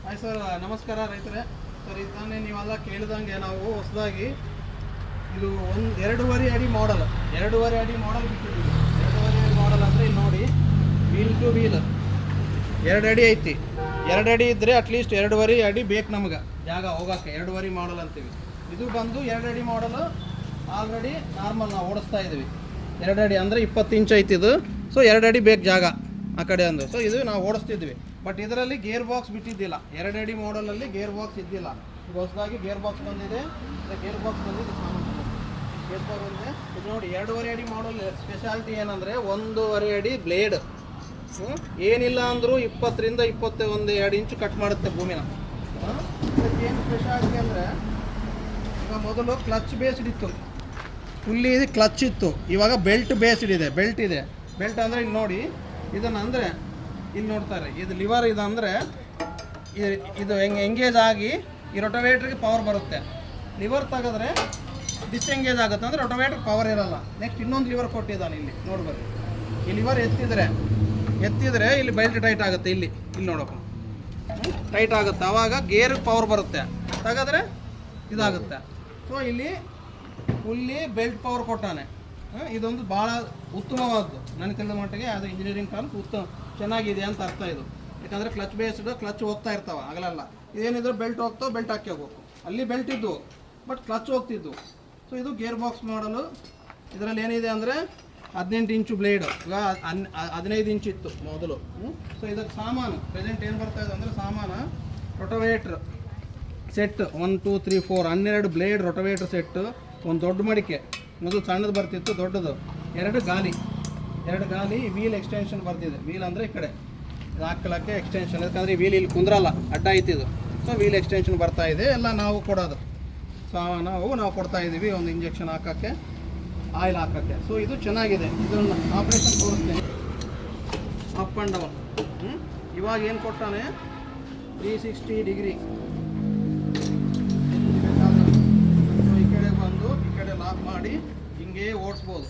Hi sir, ನಮಸ್ಕಾರ ರೈತರೇ. Sir, ಇದಾನೆ ನೀವೆಲ್ಲ ಕೇಳಿದಂಗೆ ನಾವು ಹೊಸದಾಗಿ ಇದು 2.5 ಅಡಿ ಮಾಡಲ್ ಬಿಟ್ಟಿದ್ದೀವಿ. 2.5 ಅಡಿ ಮಾಡಲ್ ಅಂದರೆ ಇಲ್ಲಿ ನೋಡಿ, ವೀಲ್ ಟು ವೀಲ್ 2 ಅಡಿ ಐತಿ. 2 ಅಡಿ ಇದ್ದರೆ ಅಟ್ಲೀಸ್ಟ್ 2.5 ಅಡಿ ಬೇಕು ನಮ್ಗೆ ಜಾಗ ಹೋಗೋಕ್ಕೆ. 2.5 ಮಾಡಲ್ ಅಂತೀವಿ. ಇದು ಬಂದು 2 ಅಡಿ ಮಾಡಲು ಆಲ್ರೆಡಿ ನಾರ್ಮಲ್ ನಾವು ಓಡಿಸ್ತಾ ಇದ್ದೀವಿ. 2 ಅಡಿ ಅಂದರೆ 20 ಇಂಚ್ ಐತಿ ಇದು. ಸೊ 2 ಅಡಿ ಬೇಕು ಜಾಗ ಆ ಕಡೆ ಅಂದು. ಸೊ ಇದು ನಾವು ಓಡಿಸ್ತಿದ್ವಿ. ಬಟ್ ಇದರಲ್ಲಿ ಗೇರ್ ಬಾಕ್ಸ್ ಬಿಟ್ಟಿದ್ದಿಲ್ಲ. 2 ಅಡಿ ಮಾಡಲಲ್ಲಿ ಗೇರ್ ಬಾಕ್ಸ್ ಇದ್ದಿಲ್ಲ. ಈಗ ಹೊಸದಾಗಿ ಗೇರ್ ಬಾಕ್ಸ್ ಬಂದಿದೆ. ಗೇರ್ ಬಾಕ್ಸ್ ಬಂದಿದೆ, ಗೇರ್ ಬಾಕ್ಸ್ ಬಂದಿದೆ. ಇದು ನೋಡಿ, 2.5 ಅಡಿ ಮಾಡಲ್ ಸ್ಪೆಷಾಲಿಟಿ ಏನಂದರೆ 1.5 ಅಡಿ ಬ್ಲೇಡ್. ಏನಿಲ್ಲ ಅಂದರೂ 20 ರಿಂದ 21 ಇಂಚು ಕಟ್ ಮಾಡುತ್ತೆ ಭೂಮಿನ. ಏನು ಸ್ಪೆಷಾಲಿಟಿ ಅಂದರೆ, ಈಗ ಮೊದಲು ಕ್ಲಚ್ ಬೇಸ್ಡ್ ಇತ್ತು, ಫುಲ್ಲಿ ಕ್ಲಚ್ ಇತ್ತು. ಇವಾಗ ಬೆಲ್ಟ್ ಬೇಸ್ಡ್ ಇದೆ. ಬೆಲ್ಟ್ ಅಂದರೆ ಇಲ್ಲಿ ನೋಡಿ, ಇದನ್ನು ಅಂದರೆ ಇಲ್ಲಿ ನೋಡ್ತಾರೆ, ಇದು ಲಿವರ್. ಇದು ಅಂದರೆ ಇದು ಎಂಗೇಜ್ ಆಗಿ ಈ ರೊಟೋವೇಟ್ರಿಗೆ ಪವರ್ ಬರುತ್ತೆ. ಲಿವರ್ ತೆಗೆದ್ರೆ ಡಿಸ್ಎಂಗೇಜ್ ಆಗುತ್ತೆ, ಅಂದರೆ ರೊಟೋವೇಟ್ರಿಗೆ ಪವರ್ ಇರಲ್ಲ. ನೆಕ್ಸ್ಟ್ ಇನ್ನೊಂದು ಲಿವರ್ ಕೊಟ್ಟಿದ್ದಾನೆ ಇಲ್ಲಿ ನೋಡ್ಬೋದು. ಈ ಲಿವರ್ ಎತ್ತಿದ್ರೆ ಇಲ್ಲಿ ಬೆಲ್ಟ್ ಟೈಟ್ ಆಗುತ್ತೆ. ಇಲ್ಲಿ ನೋಡಪ್ಪ, ಟೈಟ್ ಆಗುತ್ತೆ. ಆವಾಗ ಗೇರ್ ಪವರ್ ಬರುತ್ತೆ, ತೆಗೆದ್ರೆ ಇದಾಗುತ್ತೆ. ಸೊ ಇಲ್ಲಿ ಫುಲ್ಲಿ ಬೆಲ್ಟ್ ಪವರ್ ಕೊಟ್ಟಾನೆ. ಇದೊಂದು ಭಾಳ ಉತ್ತಮವಾದ್ದು ನನಗೆ ತಿಳಿದ ಮಟ್ಟಿಗೆ. ಅದು ಇಂಜಿನಿಯರಿಂಗ್ ಟರ್ಮ್ಸ್ ಚೆನ್ನಾಗಿದೆ ಅಂತ ಅರ್ಥ ಇದು. ಯಾಕಂದರೆ ಕ್ಲಚ್ ಬೇಸ್ಡ್, ಕ್ಲಚ್ ಹೋಗ್ತಾ ಇರ್ತಾವೆ ಆಗಲೆಲ್ಲ. ಇದೇನಿದ್ರು ಬೆಲ್ಟ್ ಹೋಗ್ತಾವೆ, ಬೆಲ್ಟ್ ಹಾಕಿ ಹೋಗ್ಬೇಕು. ಅಲ್ಲಿ ಬೆಲ್ಟ್ ಇದ್ದು ಬಟ್ ಕ್ಲಚ್ ಹೋಗ್ತಿದ್ದು. ಸೊ ಇದು ಗೇರ್ ಬಾಕ್ಸ್ ಮಾಡಲು. ಇದರಲ್ಲಿ ಏನಿದೆ ಅಂದರೆ 18 ಇಂಚು ಬ್ಲೇಡು. ಈಗ 15 ಇಂಚ್ ಇತ್ತು ಮೊದಲು. ಸೊ ಇದಕ್ಕೆ ಸಾಮಾನು ಪ್ರೆಸೆಂಟ್ ಏನು ಬರ್ತಾ ಇದೆ ಅಂದರೆ, ಸಾಮಾನು ರೊಟೋವೇಟ್ರ್ ಸೆಟ್ 1 2 3 4 12 ಬ್ಲೇಡ್ ರೊಟೋವೇಟ್ರ್ ಸೆಟ್ಟು. ಒಂದು ದೊಡ್ಡ ಮಡಿಕೆ, ಮೊದಲು ಸಣ್ಣದು ಬರ್ತಿತ್ತು, ದೊಡ್ಡದು. 2 ಗಾಲಿ ವೀಲ್ ಎಕ್ಸ್ಟೆನ್ಷನ್ ಬರ್ತಿದೆ. ವೀಲ್ ಅಂದರೆ ಈ ಕಡೆ ಇದು ಹಾಕಲಕ್ಕೆ ಎಕ್ಸ್ಟೆನ್ಷನ್. ಯಾಕಂದರೆ ಈ ವೀಲ್ ಇಲ್ಲಿ ಕುಂದ್ರಲ್ಲ, ಅಡ್ಡ ಐತಿದು. ಸೊ ವೀಲ್ ಎಕ್ಸ್ಟೆನ್ಷನ್ ಬರ್ತಾ ಇದೆ. ಎಲ್ಲ ನಾವು ಕೊಡೋದು ನಾವು ಕೊಡ್ತಾ ಇದ್ದೀವಿ. ಒಂದು ಇಂಜೆಕ್ಷನ್ ಹಾಕೋಕ್ಕೆ, ಆಯಿಲ್ ಹಾಕೋಕ್ಕೆ. ಸೊ ಇದು ಚೆನ್ನಾಗಿದೆ. ಇದನ್ನು ಆಪ್ರೇಷನ್ ತೋರಿಸ್ತೇನೆ. Up and down. ಇವಾಗ ಏನು ಕೊಟ್ಟಾನೆ, 360 ಡಿಗ್ರಿ. ಈ ಕಡೆ ಬಂದು ಈ ಕಡೆ ಲಾಕ್ ಮಾಡಿ ಹಿಂಗೆ ಓಡಿಸ್ಬೋದು.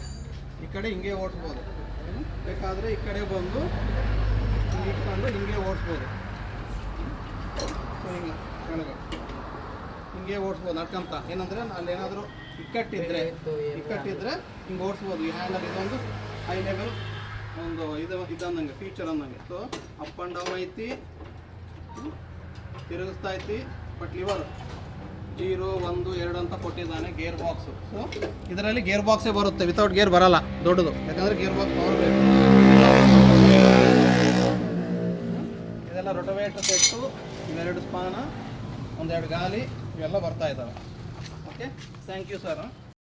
ಈ ಕಡೆ ಹಿಂಗೆ ಓಡಿಸ್ಬೋದು. ಬೇಕಾದರೆ ಈ ಕಡೆ ಬಂದು ಹಿಂಗೆ ಇಟ್ಕೊಂಡು ಹಿಂಗೆ ಓಡಿಸ್ಬೋದು. ಸೊ ಹಿಂಗೆ ಓಡಿಸ್ಬೋದು ನಡ್ಕೊಂತ. ಏನಂದರೆ ಅಲ್ಲಿ ಏನಾದರೂ ಇಕ್ಕಟ್ಟಿದ್ರೆ ಹಿಂಗೆ ಓಡಿಸ್ಬೋದು. ಈ ಹ್ಯಾಂಡಲ್ ಇದೊಂದು ಹೈ ಲೆವೆಲ್ ಒಂದು ಇದಂದಂಗೆ ಫೀಚರ್ ಅಂದಂಗೆ. ಸೊ ಅಪ್ ಆ್ಯಂಡ್ ಡೌನ್ ಐತಿ, ತಿರುಗಿಸ್ತಾ ಐತಿ. ಬಟ್ ಲಿವರ್ 0 1 2 ಅಂತ ಕೊಟ್ಟಿದ್ದಾನೆ. Gear box. ಸೊ ಇದರಲ್ಲಿ ಗೇರ್ ಬಾಕ್ಸೇ ಬರುತ್ತೆ, ವಿತೌಟ್ ಗೇರ್ ಬರಲ್ಲ ದೊಡ್ಡದು. ಯಾಕಂದರೆ ಗೇರ್ ಬಾಕ್ಸ್ ಪವರ್ ಬೇಕು. ಇದೆಲ್ಲ ರೊಟೋವೇಟರ್ ಸೆಟ್ಟು, 2 ಸ್ಪಾನ, 1 2 ಗಾಲಿ, ಇವೆಲ್ಲ ಬರ್ತಾ ಇದ್ದಾವೆ. Okay, thank you sir.